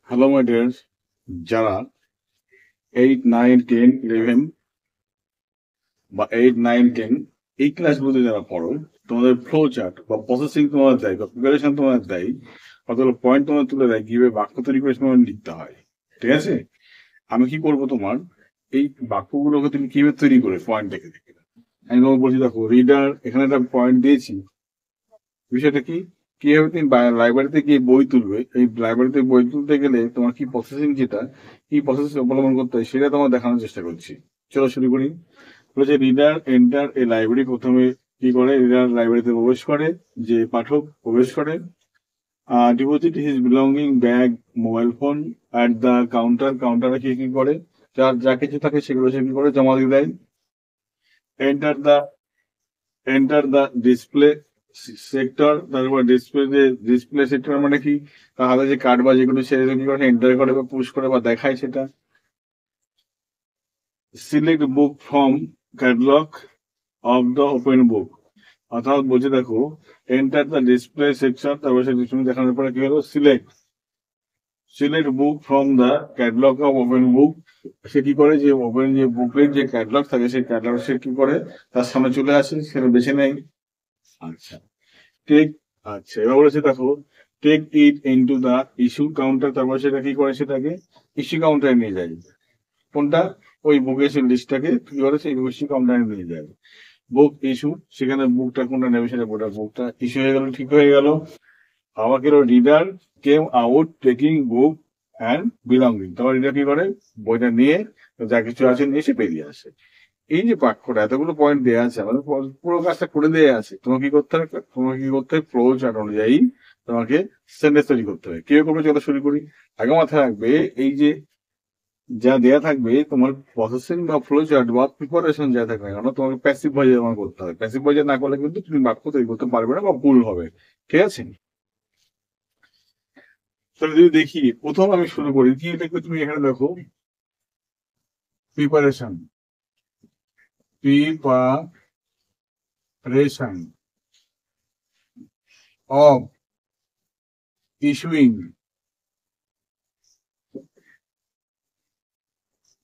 Hello my dear, যারা 8, 9, 10, 11 বা 8, 9, 10 এই ক্লাসগুলোতে যারা পড়ো, তোমাদের ফ্লো চার্ট বা প্রসেসিং তোমাদের দেয় বা প্রিপারেশন তোমাদের দেয়, কতগুলো পয়েন্ট তোমাদের তুলে দেয় কিভাবে বাক্য তৈরি করে তোমার লিখতে হয়। ঠিক আছে? আমি কি করবো, তোমার এই বাক্যগুলোকে তুমি কিভাবে তৈরি করে পয়েন্ট দেখে দেখে আমি তোমাকে বলছি, দেখো রিডার, এখানে একটা পয়েন্ট দিয়েছি। বিষয়টা কি, কিভাবে তুমি লাইব্রেরিতে গিয়ে বই তুলবে, এই লাইব্রেরিতে বই তুলতে গেলে তোমার কি প্রসেসিং, যেটা কি প্রসেস অবলম্বন করতে হয় সেটা তোমার দেখানোর চেষ্টা করছি। চলো শুরু করি। বলেছে রিডার এন্টার এই লাইব্রেরি, প্রথমে কি করে, রিডার লাইব্রেরিতে প্রবেশ করে, যে পাঠক প্রবেশ করে, deposit his belonging, bag, mobile phone at the counter, কাউন্টারে কি কি করে, যার যা কিছু থাকে সেগুলো সে কি করে জমা দিয়ে দেয়। Enter the enter the display sector, তারপর ডিসপ্লে সেক্টর মানে কি, তার হাতে যে কার্ড বা যেগুলো সেগুলো কি করে এন্টার করে বা পুশ করে বা দেখায় সেটা। Select book from catalogue of the open book, অর্থাৎ বলছে দেখো এন্টার দ্য ডিসপ্লে সেকশন, তারপর সেই ডিসপ্লে দেখানোর পরে কি হলো, select book from the catalogue of open book, সে কি করে, যে ওপেন যে বুকের যে ক্যাটালগ থাকে সেই ক্যাটালগ সে কি করে তার সামনে চলে আসে, সেটা বেছে নেয়। আচ্ছা, টেক, আচ্ছা এবার বলেছে দেখো take it into the issue counter, তারপর সেটা কি করে, সেটাকে ইস্যু কাউন্টারে নিয়ে যায়। কোনটা, ওই বুকের সেই লিস্টটাকে কি করে সেই ইস্যু কাউন্টারে নিয়ে যায়। বুক ইস্যু, সেখানে বুকটা কোনটা নেবে সেটা, গোটা বুকটা ইস্যু হয়ে গেল, ঠিক হয়ে গেল। আমাকে reader came out taking book and belonging, তোমার রিডার কি করে, বইটা নিয়ে যা কিছু আছে নিয়ে সে বেরিয়ে আসে। এই যে বাক্যটা এতগুলো পয়েন্ট দেওয়া আছে, আমাদের পুরো কাজটা করে দেওয়া আছে, তোমাকে কি করতে হবে, ফ্লো চার্ট অনুযায়ী তোমাকে সেন্টেন্স তৈরি করতে হবে। কিভাবে করবে চলো শুরু করি। আগে মাথায় রাখবে, এই যে যা দেয়া থাকবে তোমার প্রসেসিং বা ফ্লো চার্ট বা প্রিপারেশন যা থাকবে না কেন, তোমাকে প্যাসিভ ভয়েসে তোমার করতে হবে। প্যাসিভ ভয়েসে না করলে কিন্তু তুমি বাক্য তৈরি করতে পারবে না বা ভুল হবে। ঠিক আছে? তাহলে যদি দেখি, প্রথম আমি শুরু করি, কি লিখবে তুমি এখানে দেখো, preparation, preparation of issuing,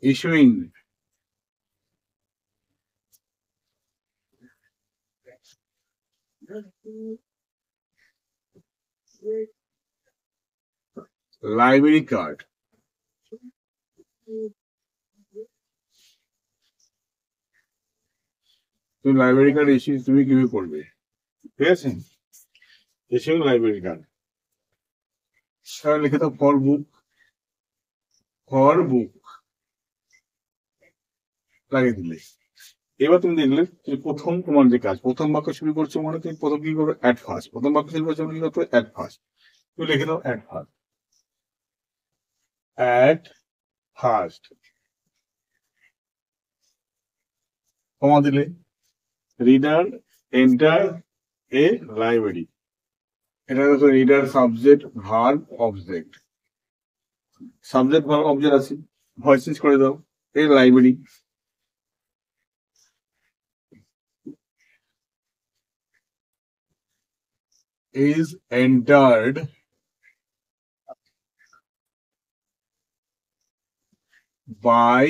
issuing library card. তুমি লাইব্রেরি কার্ড ইস্যু তুমি কিভাবে করবে, ঠিক আছে? ইস্যুইং লাইব্রেরি কার্ড, লিখে দাও ফর বুক, ফর বুক লাগিয়ে দিলে। এবার তুমি দেখলে যে প্রথম তোমার যে কাজ, প্রথম বাক্য শুরু করছো মানে তুমি প্রথম কি করবে, অ্যাট ফার্স্ট, প্রথম বাক্য শুরু করছো মানে কি করবে, অ্যাট ফার্স্ট। তুমি লিখে দাও at first, at first, comma দিলে, রিডার এন্টার এ লাইব্রেরি, এটা হচ্ছে reader subject verb object, subject verb object আছে, ভয়েস চেঞ্জ করে দাও, এই library is entered by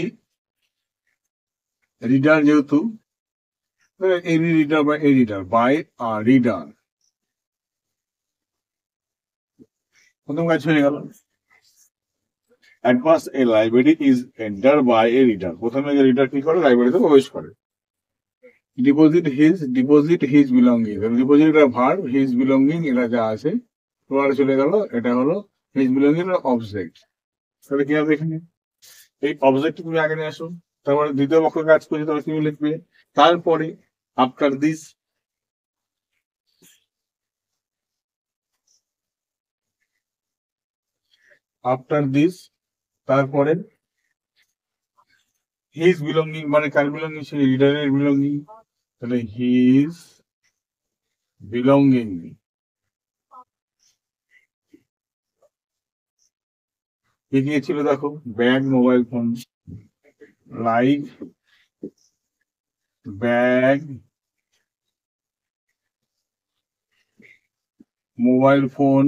reader, যেহেতু এনি রিডার বা এ রিডার, বাই রিডার, প্রথম কাজ হয়ে গেল। At first a library is enter by a reader, প্রথমে রিডার কি করে, লাইব্রেরিতে প্রবেশ করে। ডিপোজিট হিজ বিলঙ্গিং, ডিপোজিট এটা ভার্ব, হিজ বিলঙ্গিং এটা যা আছে তোমার চলে গেল, এটা হলো হিজ বিলঙ্গিং অবজেক্ট। তাহলে কি হবে এখানে, এই অবজেক্ট তুমি আগে নিয়ে আসো, তারপরে দ্বিতীয় পক্ষ কাজ করছে, তাহলে তুমি লিখবে তারপরে, আফটার দিস, আফটার দিস, তারপরে হিজ বিলঙ্গিং মানে কার বিলঙ্গিং, সেই রিডারের বিলঙ্গিং, তাহলে হিজ বিলঙ্গিং, কি গিয়েছিল দেখো, bag, mobile phone, like, bag, mobile phone,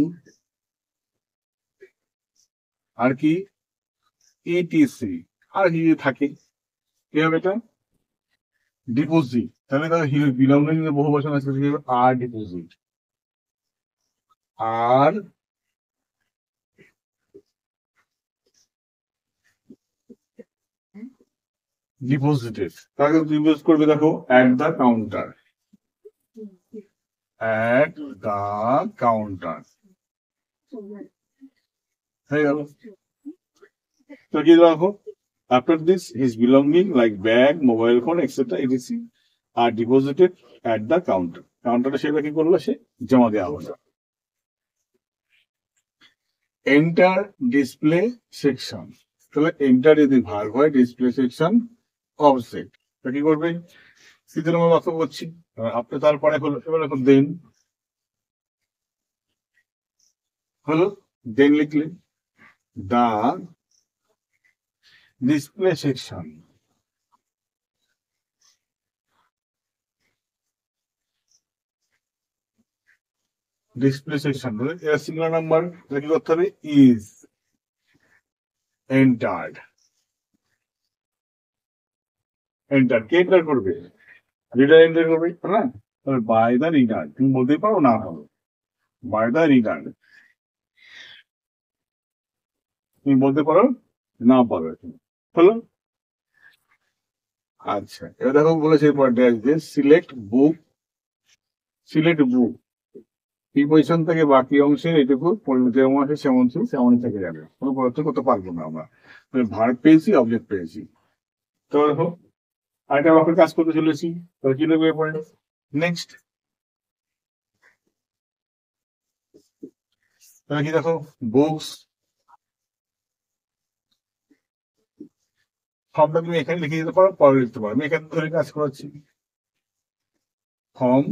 আর কি ইটিসি, আর কি থাকে, কি হবে এটা ডিপোজিট, তাহলে তার বিলম্বিত বহু বচন আছে, আর ডিপোজিট, আর ডিপোজিটেড, তাকে ইউজ করবে দেখো at the counter, at the counter হয়ে গেল। তো কি দেখো after this his belonging like bag, mobile phone etc etc are deposited at the counter, কাউন্টারে সেটা কি করলো, সে জমা দেওয়া হলো। এন্টার ডিসপ্লে সেকশন, তাহলে এন্টার যদি ভার্ব হয়, ডিসপ্লে সেকশন অবজেক্ট, তা কি করবে শীতের আমরা লক্ষ্য করছি, আপনি তারপরে হলো এবার এখন দেন হলো, দেন লিখলে দা ডিসপ্লে সেকশন, ডিসপ্লে সেকশন এর সিঙ্গুলার নাম্বার, কি করতে হবে is entered, enter K enter করবে, রিডার এন্টার করবে না, তাহলে বাই দা রিডার, তুমি বলতেই পারো না পারো, বাই দা রিডার তুমি বলতে পারো না পারো, হলো। আচ্ছা এবার দেখো বলেছে যে সিলেক্ট বুক, সিলেক্ট বুক প্রিপোজিশন থেকে বাকি অংশের এটুকু যেমন আছে সেমন সেমনই থেকে যাবে, কোনো পরিবর্তন করতে পারবো না আমরা, ভার্ব পেয়েছি অবজেক্ট পেয়েছি। তো দেখো আরেকটা বাক্যের কাজ করতে চলেছি, তাহলে কি লিখবে পরে নেক্সট, তাহলে কি দেখো বুকস, ফর্মটা তুমি এখানে লিখে দিতে পারো, পরে লিখতে পারো, আমি এখানে ধরে কাজ করাচ্ছি, from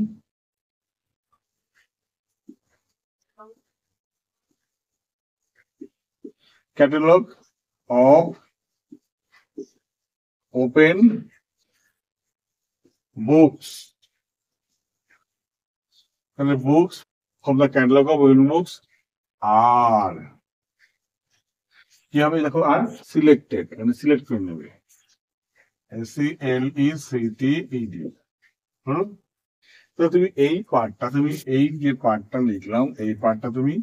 catalogue of open books, তাহলে books from the catalogue of open books আর কি হবে দেখো, আর সিলেক্টেড, মানে সিলেক্ট করে নেবে, CLECTED, হলো। তো তুমি এই পার্টটা, তুমি এই যে পার্টটা লিখলাম এই পার্টটা তুমি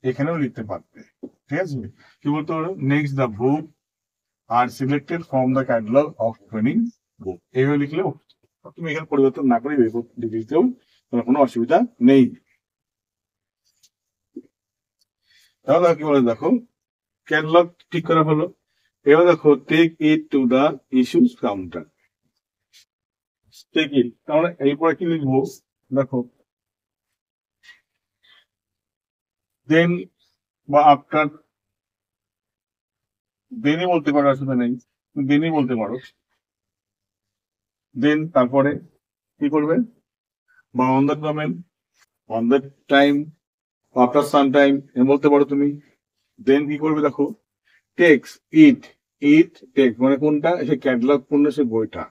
এখানেও লিখতে পারতে, ঠিক আছে, কি বলতে পারো next the book are selected from the catalogue of opening book, এইভাবে লিখলেও তুমি এখানে পরিবর্তন না করে লিখতেও কোনো অসুবিধা নেই। তাহলে কি বলে দেখো ক্যাটালগ ঠিক করা হলো, এবার দেখো take it to the issues counter, take it, তাহলে এরপরে কি লিখবো দেখো দেন বা আফটার, দেনই বলতে পারো, অসুবিধা নেই, দেনই বলতে পারো, দেন তারপরে কি করবে, বা on the moment, on the time, after some time বলতে পারো তুমি, দেন কি করবে দেখো টেক্স ইট, ইট টেক্স মানে কোনটা, সে ক্যাটালগ পূর্ণ সে বইটা,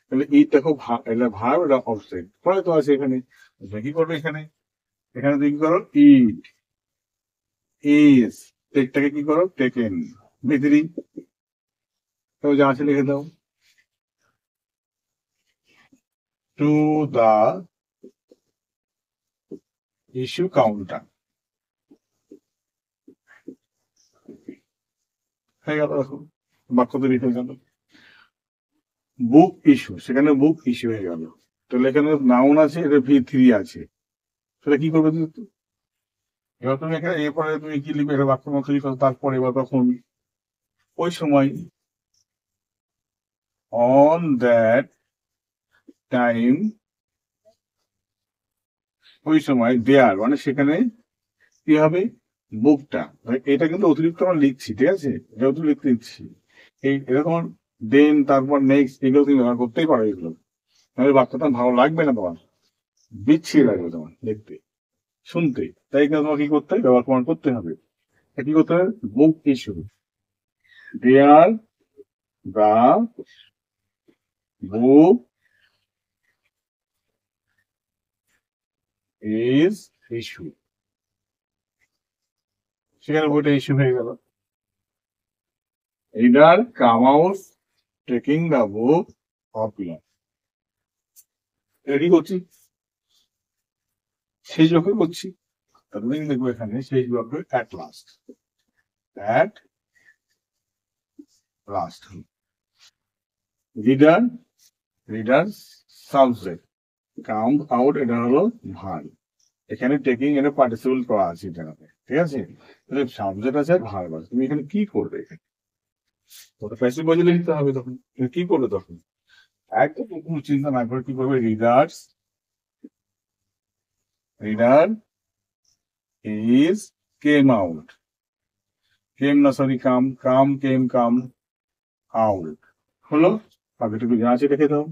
তাহলে ইট দেখো এটা ভার্ব, এটা অবজেক্ট, পরে তো আছে এখানে, কি করবে এখানে, এখানে তুমি কি করো ইট ইজ, টেকটাকে কি করো টেকেন, ভিতরি, তো যা আছে লিখে দাও, টু দা ইস্যু কাউন্টার, হয়ে গেল, দেখো বাক্য তৈরি হয়ে গেল, বুক ইস্যু, সেখানে বুক ইস্যু হয়ে গেল, তাহলে এখানে নাউন আছে, এটা V3 আছে, সেটা কি করবে তুমি, এবার তুমি এখানে এরপরে তুমি কি লিখবে, এটা বাক্য তৈরি করো, তারপরে এবার তখন ওই সময় অন দ্যাট টাইম, ওই সময় দেয়ার মানে সেখানে কি হবে বুকটা, এটা কিন্তু অতিরিক্ত আমরা লিখছি, ঠিক আছে, এটা অতিরিক্ত লিখছি, এটা তোমার দেন তারপর নেক্সট এগুলো তুমি ব্যবহার করতেই পারো, এগুলো তাহলে বাক্যটা ভালো লাগবে না তোমার, বিচ্ছিরি লাগবে তোমার দেখতে শুনতে, তাই তোমার কি করতে হবে, ব্যবহার প্রমাণ করতে হবে, কি করতে হবে book issue, there the book is issue, সেখানে বইটা ইস্যু হয়ে গেল। Reader come out taking the book of belong, ready করছি, শেষ বাক্য করছি, তারপরে দেখবো এখানে শেষ বাক্য at last, at last. Reader, reader subject, come out এটা হলো ভার্ব, এখানে টেকিং এটা পার্টিসিপেল করা আছে এটাতে, ঠিক আছে? তাহলে সাবজেক্ট আছে আর ভার্ব আছে, তুমি এখানে কি করবে? এখানে ওটা প্যাসিভ ভয়েসে লিখতে হবে, তখন তুমি কি করবে? তখন একদম কোনো চিন্তা না করে কি করবে? Readers, reader is came out, came না সরি কাম, কাম কেম কাম আউট হলো, বাকিটুকু যা আছে রেখে দাও।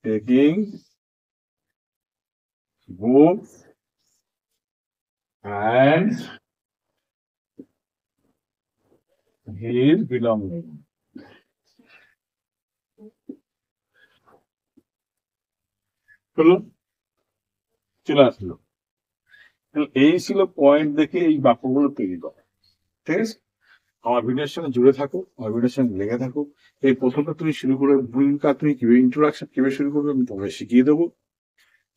Taking book and his belonging, হলো, চলে আসলো। এই ছিল পয়েন্ট দেখে এই বাক্যগুলো তৈরি করা, ঠিক আছে? আমার ভিডিওর সঙ্গে জুড়ে থাকো, আমার ভিডিওর সঙ্গে লেগে থাকো। এই প্রথমটা তুমি শুরু করে ভূমিকা তুমি কিভাবে ইন্ট্রোডাকশন কিভাবে শুরু করবে আমি তোমাকে শিখিয়ে দেবো,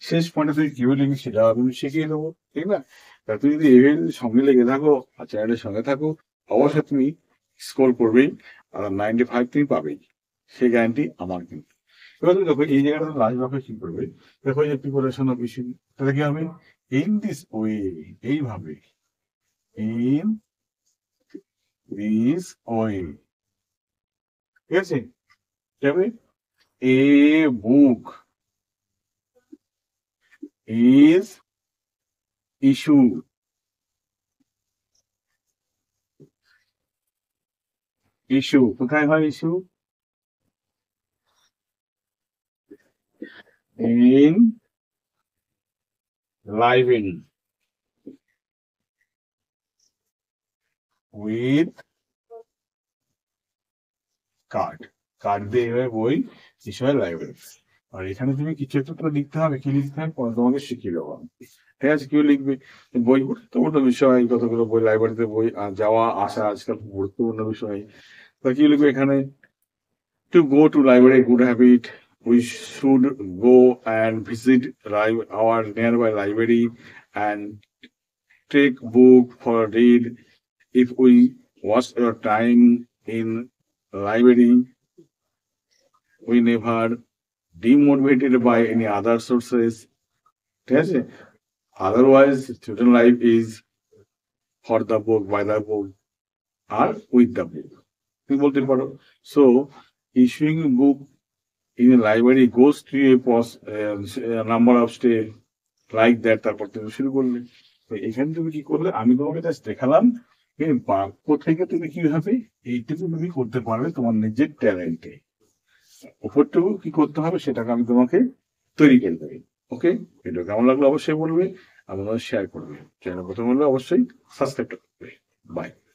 শেষ পয়েন্টে তুমি কিভাবে লিখবে সেটা আমি শিখিয়ে দেবো, ঠিক না? তা তুমি যদি এভাবে সঙ্গে লেগে থাকো আর চ্যানেলের সঙ্গে থাকো, অবশ্যই তুমি স্কোর করবেই, আর 95 তুমি পাবেই, সেই গ্যারান্টি আমার। কিন্তু এবার তুমি দেখো এই জায়গাটা লাস্ট বাক্যে কি করবে, দেখো এই যে প্রিপারেশন অফ ইস্যু, তাহলে কি হবে? ইন দিস ওয়ে, এইভাবে, ইন দিস ওয়ে, ঠিক আছে? যাবে এ বুক ইজ ইস্যু, ইস্যু কোথায় হয়? Issue in library with card, card দিয়ে এবার বই ইস্যু হয় লাইব্রেরি। আর এখানে তুমি কিছু একটা তো লিখতে হবে, কি লিখতে হবে পরে তোমাকে শিখিয়ে দেবো আমি, ঠিক আছে? কেউ লিখবে বই গুরুত্বপূর্ণ বিষয়, কতগুলো বই লাইব্রেরিতে বই যাওয়া আসা আজকাল গুরুত্বপূর্ণ বিষয়। তা কি লিখবে এখানে? To go to library, good habit. We should go and visit our nearby library and take book for a read. If we waste our time in library, we never demotivated by any other sources. ঠিক আছে? Otherwise, student life is for the book, by the book, or with the book. তুমি বলতে পারো। So, issuing book in a library goes through a number of steps like that, তারপর তুমি শুরু করলে। তো এখানে তুমি কি করলে, আমি তোমাকে জাস্ট দেখালাম এই বাক্য থেকে তুমি কিভাবে এইটুকু তুমি করতে পারবে তোমার নিজের ট্যালেন্টে, উপরটুকু কি করতে হবে সেটাকে আমি তোমাকে তৈরি করে দেবো। ওকে, ভিডিও কেমন লাগলো অবশ্যই বলবে, আপনারা শেয়ার করবে, চ্যানেল প্রথম হলে অবশ্যই সাবস্ক্রাইব করবে। বাই।